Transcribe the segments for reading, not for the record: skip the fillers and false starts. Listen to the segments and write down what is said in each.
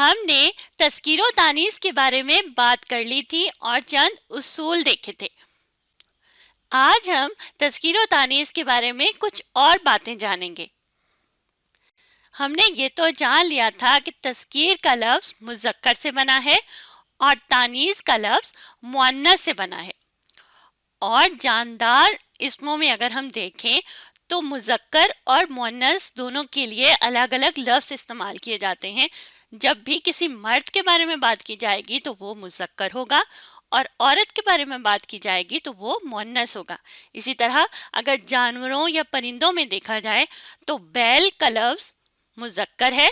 ہم نے تذکیر و تانیث کے بارے میں بات کر لی تھی اور چند اصول دیکھے تھے۔ آج ہم تذکیر و تانیث کے بارے میں کچھ اور باتیں جانیں گے۔ ہم نے یہ تو جان لیا تھا کہ تذکیر کا لفظ مذکر سے بنا ہے اور تانیث کا لفظ مؤنث سے بنا ہے، اور جاندار اسموں میں اگر ہم دیکھیں تو مذکر اور مؤنث دونوں کے لیے الگ الگ لفظ استعمال کیے جاتے ہیں۔ جب بھی کسی مرد کے بارے میں بات کی جائے گی تو وہ مذکر ہوگا، اور عورت کے بارے میں بات کی جائے گی تو وہ مؤنث ہوگا۔ اسی طرح اگر جانوروں یا پرندوں میں دیکھا جائے تو بیل کا لفظ مذکر ہے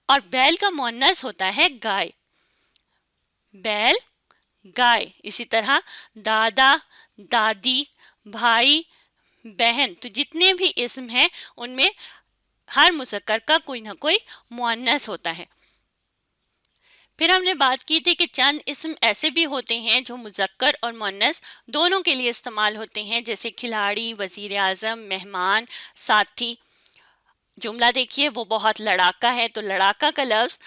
اور بیل کا مؤنث ہوتا ہے گائے، بیل گائے۔ اسی طرح دادا، دادی، بھائی، بہن، تو جتنے بھی اسم ہیں ان میں ہر مذکر کا کوئی نہ کوئی مؤنث ہوتا ہے۔ پھر ہم نے بات کی تھی کہ چند اسم ایسے بھی ہوتے ہیں جو مذکر اور مؤنث دونوں کے لیے استعمال ہوتے ہیں، جیسے کھلاڑی، وزیر اعظم، مہمان، ساتھی۔ جملہ دیکھیے، وہ بہت لڑاکا ہے، تو لڑاکا کا لفظ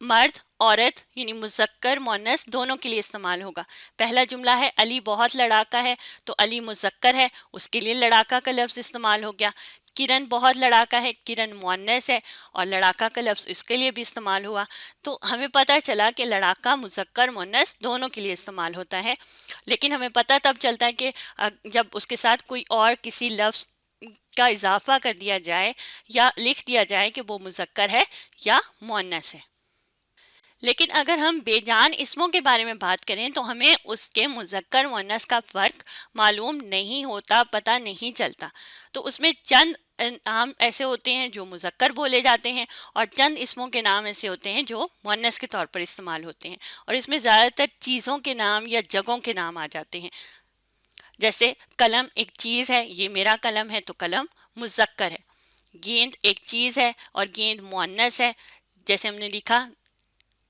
مرد، عورت یعنی مذکر مؤنث دونوں کے لیے استعمال ہوگا۔ پہلا جملہ ہے علی بہت لڑاکا ہے، تو علی مذکر ہے، اس کے لیے لڑاکا کا لفظ استعمال ہو گیا۔ کرن بہت لڑاکا ہے، کرن مؤنث ہے اور لڑاکا کا لفظ اس کے لیے بھی استعمال ہوا۔ تو ہمیں پتہ چلا کہ لڑاکا مذکر مؤنث دونوں کے لیے استعمال ہوتا ہے، لیکن ہمیں پتہ تب چلتا ہے کہ جب اس کے ساتھ کوئی اور کسی لفظ کا اضافہ کر دیا جائے یا لکھ دیا جائے کہ وہ مذکر ہے یا مؤنث ہے۔ لیکن اگر ہم بے جان اسموں کے بارے میں بات کریں تو ہمیں اس کے مذکر مؤنث کا فرق معلوم نہیں ہوتا، پتہ نہیں چلتا۔ تو اس میں چند نام ایسے ہوتے ہیں جو مذکر بولے جاتے ہیں اور چند اسموں کے نام ایسے ہوتے ہیں جو مؤنث کے طور پر استعمال ہوتے ہیں، اور اس میں زیادہ تر چیزوں کے نام یا جگہوں کے نام آ جاتے ہیں۔ جیسے قلم ایک چیز ہے، یہ میرا قلم ہے، تو قلم مذکر ہے۔ گیند ایک چیز ہے اور گیند مؤنث ہے، جیسے ہم نے لکھا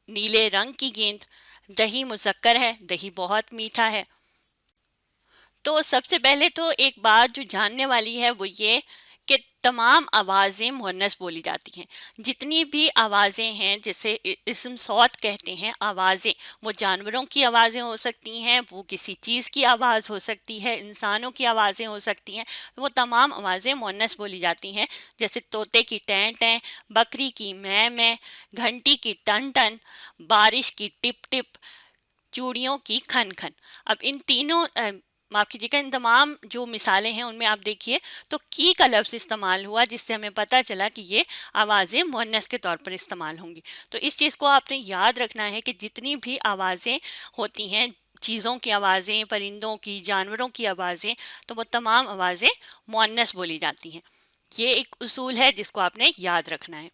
نیلے رنگ کی گیند۔ دہی مذکر ہے، دہی بہت میٹھا ہے۔ تو سب سے پہلے تو ایک بات جو جاننے والی ہے وہ یہ کہ تمام آوازیں مؤنث بولی جاتی ہیں۔ جتنی بھی آوازیں ہیں جسے اسم صوت کہتے ہیں، آوازیں، وہ جانوروں کی آوازیں ہو سکتی ہیں، وہ کسی چیز کی آواز ہو سکتی ہے، انسانوں کی آوازیں ہو سکتی ہیں، وہ تمام آوازیں مؤنث بولی جاتی ہیں۔ جیسے طوطے کی ٹیں ٹیں، بکری کی میں میں، گھنٹی کی ٹن ٹن، بارش کی ٹپ ٹپ، چوڑیوں کی کھن کھن۔ اب ان تینوں معاف کیجیے گا، ان تمام جو مثالیں ہیں ان میں آپ دیکھیے تو کی کا لفظ استعمال ہوا، جس سے ہمیں پتہ چلا کہ یہ آوازیں مؤنث کے طور پر استعمال ہوں گی۔ تو اس چیز کو آپ نے یاد رکھنا ہے کہ جتنی بھی آوازیں ہوتی ہیں، چیزوں کی آوازیں، پرندوں کی، جانوروں کی آوازیں، تو وہ تمام آوازیں مؤنث بولی جاتی ہیں۔ یہ ایک اصول ہے جس کو آپ نے یاد رکھنا ہے۔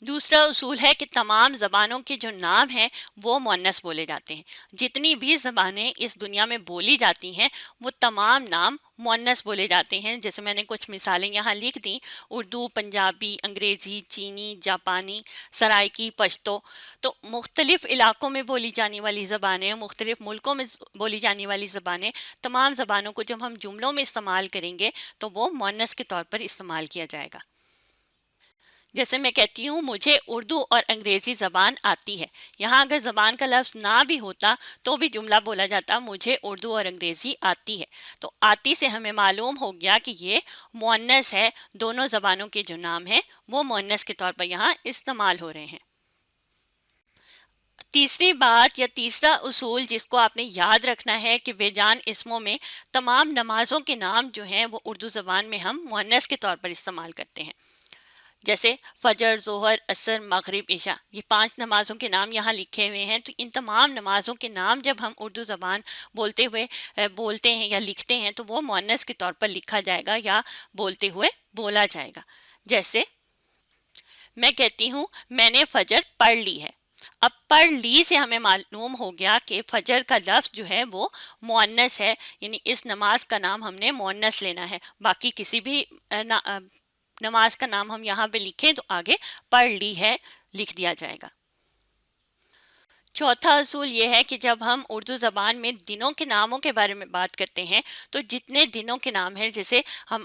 دوسرا اصول ہے کہ تمام زبانوں کے جو نام ہیں وہ مؤنث بولے جاتے ہیں۔ جتنی بھی زبانیں اس دنیا میں بولی جاتی ہیں وہ تمام نام مؤنث بولے جاتے ہیں۔ جیسے میں نے کچھ مثالیں یہاں لکھ دیں، اردو، پنجابی، انگریزی، چینی، جاپانی، سرائکی، پشتو۔ تو مختلف علاقوں میں بولی جانے والی زبانیں، مختلف ملکوں میں بولی جانے والی زبانیں، تمام زبانوں کو جب ہم جملوں میں استعمال کریں گے تو وہ مؤنث کے طور پر استعمال کیا جائے گا۔ جیسے میں کہتی ہوں مجھے اردو اور انگریزی زبان آتی ہے، یہاں اگر زبان کا لفظ نہ بھی ہوتا تو بھی جملہ بولا جاتا مجھے اردو اور انگریزی آتی ہے۔ تو آتی سے ہمیں معلوم ہو گیا کہ یہ مؤنث ہے، دونوں زبانوں کے جو نام ہیں وہ مؤنث کے طور پر یہاں استعمال ہو رہے ہیں۔ تیسری بات یا تیسرا اصول جس کو آپ نے یاد رکھنا ہے کہ بے جان اسموں میں تمام نمازوں کے نام جو ہیں وہ اردو زبان میں ہم مؤنث کے طور پر استعمال کرتے ہیں۔ جیسے فجر، ظہر، عصر، مغرب، عشاء، یہ 5 نمازوں کے نام یہاں لکھے ہوئے ہیں۔ تو ان تمام نمازوں کے نام جب ہم اردو زبان بولتے ہیں یا لکھتے ہیں تو وہ مؤنث کے طور پر لکھا جائے گا یا بولتے ہوئے بولا جائے گا۔ جیسے میں کہتی ہوں میں نے فجر پڑھ لی ہے۔ اب پڑھ لی سے ہمیں معلوم ہو گیا کہ فجر کا لفظ جو ہے وہ مؤنث ہے، یعنی اس نماز کا نام ہم نے مؤنث لینا ہے۔ باقی کسی بھی نماز کا نام ہم یہاں پہ لکھیں تو آگے پڑھ لی ہے لکھ دیا جائے گا۔ چوتھا اصول یہ ہے کہ جب ہم اردو زبان میں دنوں کے ناموں کے بارے میں بات کرتے ہیں تو جتنے دنوں کے نام ہیں، جیسے ہم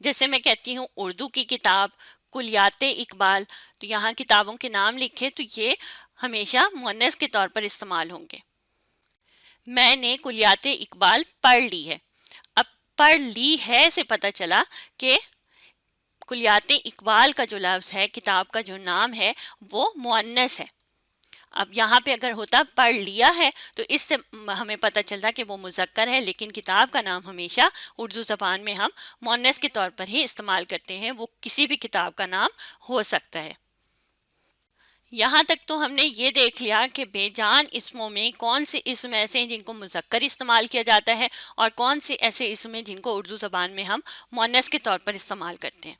جیسے میں کہتی ہوں اردو کی کتاب کلیات اقبال، تو یہاں کتابوں کے نام لکھے تو یہ ہمیشہ مؤنث کے طور پر استعمال ہوں گے۔ میں نے کلیات اقبال پڑھ لی ہے، اب پڑھ لی ہے سے پتہ چلا کہ کلیات اقبال کا جو لفظ ہے، کتاب کا جو نام ہے، وہ مؤنث ہے۔ اب یہاں پہ اگر ہوتا پڑھ لیا ہے تو اس سے ہمیں پتہ چلتا کہ وہ مذکر ہے، لیکن کتاب کا نام ہمیشہ اردو زبان میں ہم مؤنث کے طور پر ہی استعمال کرتے ہیں، وہ کسی بھی کتاب کا نام ہو سکتا ہے۔ یہاں تک تو ہم نے یہ دیکھ لیا کہ بے جان اسموں میں کون سے اسم ایسے ہیں جن کو مذکر استعمال کیا جاتا ہے، اور کون سے ایسے اسم ہیں جن کو اردو زبان میں ہم مؤنث کے طور پر استعمال کرتے ہیں۔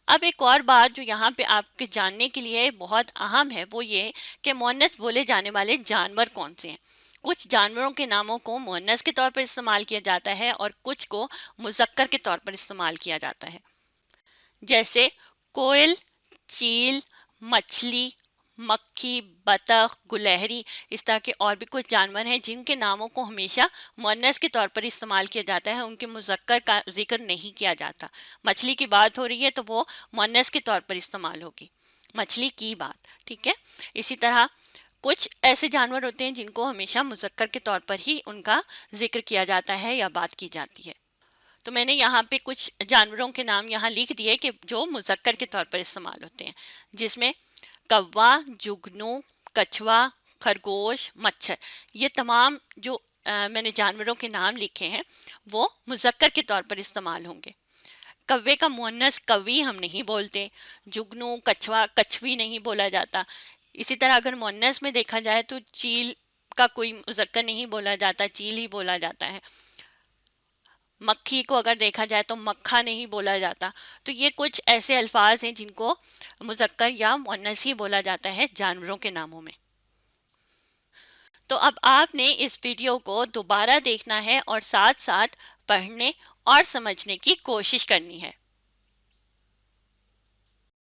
اب ایک اور بات جو یہاں پہ آپ کے جاننے کے لیے بہت اہم ہے وہ یہ کہ مؤنث بولے جانے والے جانور کون سے ہیں۔ کچھ جانوروں کے ناموں کو مؤنث کے طور پر استعمال کیا جاتا ہے اور کچھ کو مذکر کے طور پر استعمال کیا جاتا ہے، جیسے کوئل، چیل، مچھلی، مکھی، بطخ، گلہری۔ اس طرح کے اور بھی کچھ جانور ہیں جن کے ناموں کو ہمیشہ مؤنث کے طور پر استعمال کیا جاتا ہے، ان کے مذکر کا ذکر نہیں کیا جاتا۔ مچھلی کی بات ہو رہی ہے تو وہ مؤنث کے طور پر استعمال ہوگی، مچھلی کی بات، ٹھیک ہے۔ اسی طرح کچھ ایسے جانور ہوتے ہیں جن کو ہمیشہ مذکر کے طور پر ہی ان کا ذکر کیا جاتا ہے یا بات کی جاتی ہے۔ تو میں نے یہاں پہ کچھ جانوروں کے نام یہاں لکھ دیے کہ جو مذکر کے طور پر استعمال ہوتے ہیں، جس میں کوا، جگنو، کچھوا، خرگوش، مچھر، یہ تمام جو میں نے جانوروں کے نام لکھے ہیں وہ مذکر کے طور پر استعمال ہوں گے۔ کوے کا مؤنث کوی ہم نہیں بولتے، جگنو، کچھوا، کچھوی نہیں بولا جاتا۔ اسی طرح اگر مؤنث میں دیکھا جائے تو چیل کا کوئی مذکر نہیں بولا جاتا، چیل ہی بولا جاتا ہے۔ مکھی کو اگر دیکھا جائے تو مکھا نہیں بولا جاتا۔ تو یہ کچھ ایسے الفاظ ہیں جن کو مذکر یا مؤنث ہی بولا جاتا ہے جانوروں کے ناموں میں۔ تو اب آپ نے اس ویڈیو کو دوبارہ دیکھنا ہے اور ساتھ ساتھ پڑھنے اور سمجھنے کی کوشش کرنی ہے۔